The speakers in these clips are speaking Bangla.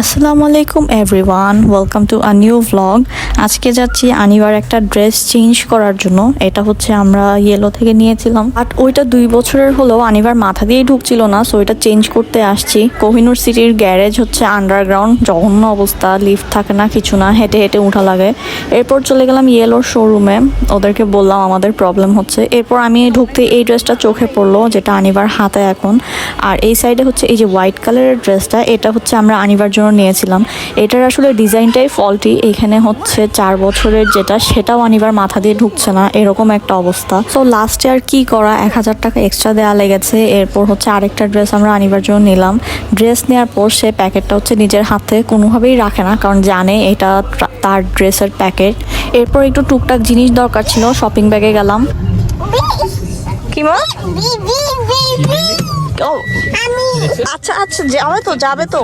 আসসালামু আলাইকুম everyone, welcome to a new vlog. আজকে যাচ্ছি আনিবার একটা ড্রেস চেঞ্জ করার জন্য। এটা হচ্ছে আমরা ইয়েলো থেকে নিয়েছিলাম, বাট ওইটা 2 বছরের হলেও আনিবার মাথা দিয়েই ঢুকছিল না, সো এটা চেঞ্জ করতে আসছি। কোহিনুর সিটির গ্যারেজ হচ্ছে আন্ডারগ্রাউন্ড, জঘন্য অবস্থা, লিফট থাকে না, কিছু না, হেঁটে হেঁটে উঠা লাগে। এরপর চলে গেলাম ইয়েলোর শোরুমে, ওদেরকে বললাম আমাদের প্রবলেম হচ্ছে। এরপর আমি ঢুকতে এই ড্রেসটা চোখে পড়লো, যেটা আনিবার হাতে এখন। আর এই সাইডে হচ্ছে এই যে হোয়াইট কালারের ড্রেসটা, এটা হচ্ছে আমরা আনিবার জন্য নিয়েছিলাম। এটার আসলে ডিজাইনটাই ফল্টি, এখানে হচ্ছে 4 বছরের যেটা, সেটাও আনিবার মাথা দিয়ে ঢুকছে না, এরকম একটা অবস্থা। তো লাস্টে আর কি করা, 1000 টাকা এক্সট্রা দেওয়া লেগেছে। এরপর হচ্ছে আরেকটা ড্রেস আমরা আনিবার জন্য নিলাম। ড্রেস নেওয়ার পর সে প্যাকেটটা হচ্ছে নিজের হাতে কোনোভাবেই রাখে না, কারণ জানে এটা তার ড্রেসের প্যাকেট। এরপর একটু টুকটাক জিনিস দরকার ছিল, শপিং ব্যাগে গেলাম। কি মা? ও আচ্ছা আচ্ছা, যাবে তো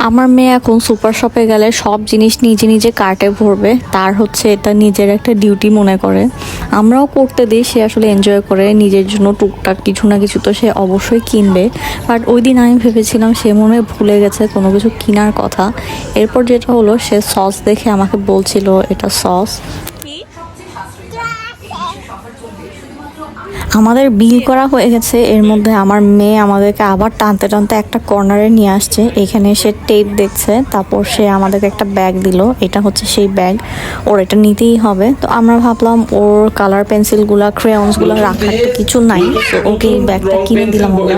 আমার মেয়ে এখন সুপার শপে গেলে সব জিনিস নিজে নিজে কার্টে ভরবে, তার হচ্ছে এটা নিজের একটা ডিউটি মনে করে। আমরাও করতে দিই, সে আসলে এনজয় করে, নিজের জন্য টুকটাক কিছু না কিছু তো সে অবশ্যই কিনবে। বাট ওই দিন আমি ভেবেছিলাম সে মনে হয় ভুলে গেছে কোনো কিছু কেনার কথা। এরপর যেটা হলো, সে সস দেখে আমাকে বলছিল এটা সস। আমাদের বিল করা হয়ে গেছে, এর মধ্যে আমার মেয়ে আমাদেরকে আবার টানতে টানতে একটা কর্নারে নিয়ে আসছে। এখানে সে টেপ দেখছে, তারপর সে আমাদেরকে একটা ব্যাগ দিল, এটা হচ্ছে সেই ব্যাগ, ওর এটা নিতেই হবে। তো আমরা ভাবলাম ওর কালার পেন্সিলগুলো, ক্রেয়ন্সগুলো রাখার তো কিছু নাই, তো ওকে এই ব্যাগটা কিনে দিলাম আমরা।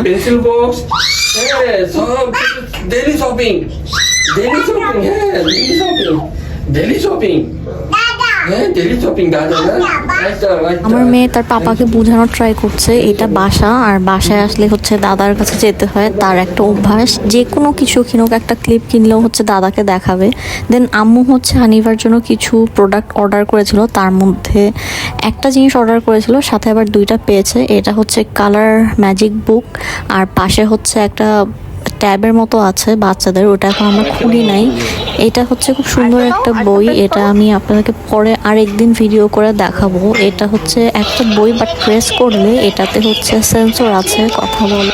আমার মেয়ে তার পাপাকে বোঝানোর ট্রাই করছে এটা বাসা, আর বাসায় আসলে হচ্ছে দাদার কাছে যেতে হয়। তার একটা অভ্যাস, যে কোনো কিছু কিনুক, একটা ক্লিপ কিনলেও হচ্ছে দাদাকে দেখাবে। দেন আম্মু হচ্ছে আনিবার জন্য কিছু প্রোডাক্ট অর্ডার করেছিল, তার মধ্যে একটা জিনিস অর্ডার করেছিল, সাথে আবার 2টা পেয়েছে। এটা হচ্ছে কালার ম্যাজিক বুক, আর পাশে হচ্ছে একটা ট্যাবের মতো আছে বাচ্চাদের, ওটা এখন আমরা খুলি নাই। এটা হচ্ছে খুব সুন্দর একটা বই, এটা আমি আপনাদেরকে পরে আরেকদিন ভিডিও করে দেখাবো। এটা হচ্ছে একটা বই, বাট প্রেস করলে এটাতে হচ্ছে সেন্সর আছে, কথা বলে।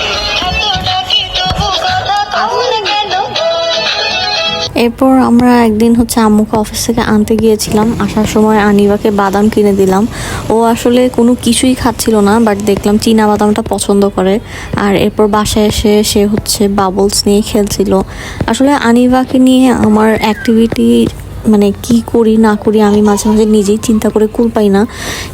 এরপর আমরা একদিন হচ্ছে আম্মুকে অফিস থেকে আনতে গিয়েছিলাম, আসার সময় আনিবাকে বাদাম কিনে দিলাম। ও আসলে কোনো কিছুই খাচ্ছিল না, বাট দেখলাম চীনা বাদামটা পছন্দ করে। আর এরপর বাসায় এসে সে হচ্ছে বাবলস নিয়ে খেলছিল। আসলে আনিবাকে নিয়ে আমার অ্যাক্টিভিটি মানে কি করি না করি আমি মাঝে মাঝে নিজেই চিন্তা করে কুল পাই না।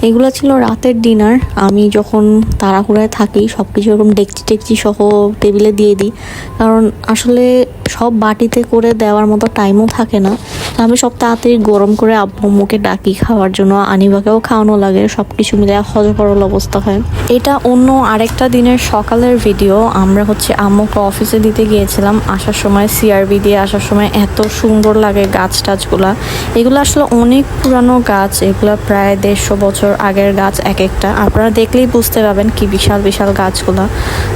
এগুলো ছিল রাতের ডিনার, আমি যখন তাড়াহুড়ায় থাকি সব কিছু এরকম ডেকচি টেকচি সহ টেবিলে দিয়ে দিই, কারণ আসলে সব বাটিতে করে দেওয়ার মতো টাইমও থাকে না। তো আমি সব তাড়াতাড়ি গরম করে আম্মুকে ডাকি খাওয়ার জন্য, আনিবাকেও খাওয়ানো লাগে, সব কিছু মিলে হজবরল অবস্থা হয়। এটা অন্য আরেকটা দিনের সকালের ভিডিও। আমরা হচ্ছে আম্মুকে অফিসে দিতে গিয়েছিলাম, আসার সময় সিআরবি দিয়ে আসার সময় এত সুন্দর লাগে গাছ টাছগুলো। এগুলো আসলে অনেক পুরানো গাছ, এগুলো প্রায় 150 বছর আগের গাছ এক একটা, আপনারা দেখলেই বুঝতে পারবেন কি বিশাল বিশাল গাছগুলা।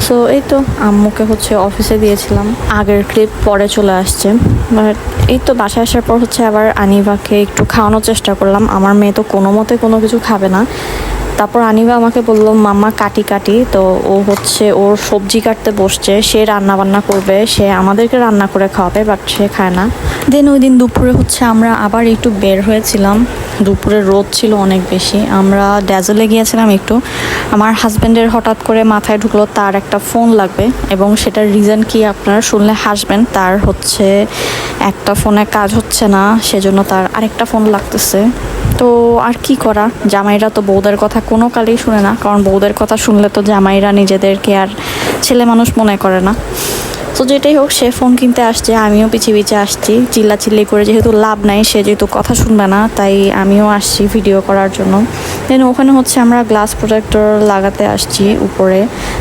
সো এই তো আম্মুকে হচ্ছে অফিসে দিয়েছিলাম, আগের ক্লিপ পরে চলে আসছে। বাট এই তো বাসায় আসার পর হচ্ছে আবার আনিবাকে একটু খাওয়ানোর চেষ্টা করলাম। আমার মেয়ে তো কোনো মতে কোনো কিছু খাবে না। তারপর আনিবা আমাকে বললো মাম্মা কাটি কাটি, তো ও হচ্ছে ওর সবজি কাটতে বসছে, সে রান্না বান্না করবে, সে আমাদেরকে রান্না করে খাওয়াবে, বাট সে খায় না। দেন ওই দিন দুপুরে হচ্ছে আমরা আবার একটু বের হয়েছিলাম, দুপুরে রোদ ছিল অনেক বেশি। আমরা ড্যাজলে গিয়েছিলাম একটু। আমার হাজব্যান্ডের হঠাৎ করে মাথায় ঢুকলো তার একটা ফোন লাগবে, এবং সেটার রিজন কি আপনারা শুনলে হাসবেন। তার হচ্ছে একটা ফোনে কাজ হচ্ছে না, সেজন্য তার আরেকটা ফোন লাগতেছে। তো আর কি করা, জামাইরা তো বউদের কথা কোনো কালেই শুনে না, কারণ বউদের কথা শুনলে তো জামাইরা নিজেদেরকে আর ছেলে মানুষ মনে করে না। তো যেটাই হোক, সে ফোন কিনতে আসছে, আমিও পিছিয়ে পিছিয়ে আসছি চিল্লাচিল্লি করে, যেহেতু লাভ নাই, সে যেহেতু কথা শুনবে না, তাই আমিও আসছি ভিডিও করার জন্য। দেন ওখানে হচ্ছে আমরা গ্লাস প্রোটেক্টর লাগাতে আসছি উপরে।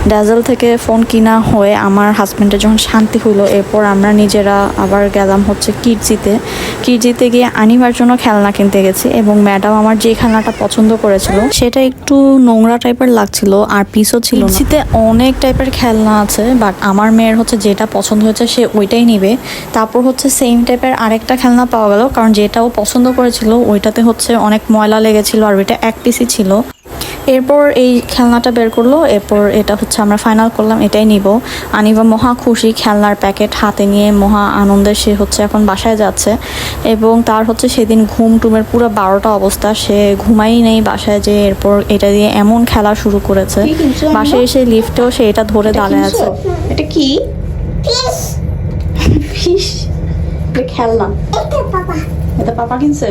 ড্যাজেল থেকে ফোন কিনা হয়ে আমার হাজব্যান্ডের যখন শান্তি হইলো, এরপর আমরা নিজেরা আবার গেলাম হচ্ছে কিডজিতে গিয়ে আনিবার জন্য খেলনা কিনতে গেছি। এবং ম্যাডাম আমার যে খেলনাটা পছন্দ করেছিল সেটা একটু নোংরা টাইপের লাগছিল, আর পিসও ছিল না। কিডজিতে অনেক টাইপের খেলনা আছে, বাট আমার মেয়ের হচ্ছে যেটা পছন্দ হয়েছে সে ওইটাই নিবে। তারপর হচ্ছে সেম টাইপের আরেকটা খেলনা পাওয়া গেল, কারণ যেটাও পছন্দ করেছিল ওইটাতে হচ্ছে অনেক ময়লা লেগেছিল, আর ওইটা এক পিসই ছিল। এরপর এই খেলনাটা বের করলো, এরপর এটা হচ্ছে আমরা ফাইনাল করলাম এটাই নিব। আনিবা মহা খুশি, খেলনার প্যাকেট হাতে নিয়ে মহা আনন্দে সে হচ্ছে এখন বাসায় যাচ্ছে। এবং তার হচ্ছে সেদিন ঘুম টুমের পুরো 12টা অবস্থা, সে ঘুমাই নেই বাসায়, যে এরপর এটা দিয়ে এমন খেলা শুরু করেছে। বাসায় এসে লিফটেও সে এটা ধরে দাঁড়ায় আছে। এটা কি? ফিশ। এটা খেলনা। এটা পাপা কিনছে।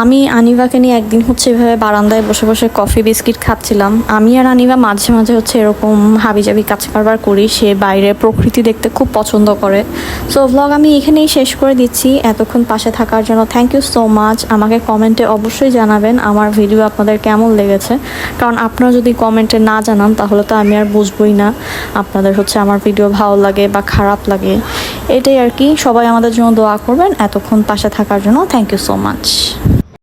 আমি আনিবাকে নিয়ে একদিন হচ্ছে এভাবে বারান্দায় বসে বসে কফি বিস্কিট খাচ্ছিলাম। আমি আর আনিবা মাঝে মাঝে হচ্ছে এরকম হাবিজাবি কাজ কারবার করি। সে বাইরে প্রকৃতি দেখতে খুব পছন্দ করে। সো ভ্লগ আমি এখানেই শেষ করে দিচ্ছি। এতক্ষণ পাশে থাকার জন্য থ্যাংক ইউ সো মাচ। আমাকে কমেন্টে অবশ্যই জানাবেন আমার ভিডিও আপনাদের কেমন লেগেছে, কারণ আপনারা যদি কমেন্টে না জানান তাহলে তো আমি আর বুঝবই না আপনাদের হচ্ছে আমার ভিডিও ভালো লাগে বা খারাপ লাগে। এটাই আর কি। সবাই আমাদের জন্য দোয়া করবেন। এতক্ষণ পাশে থাকার জন্য থ্যাংক ইউ সো মাচ।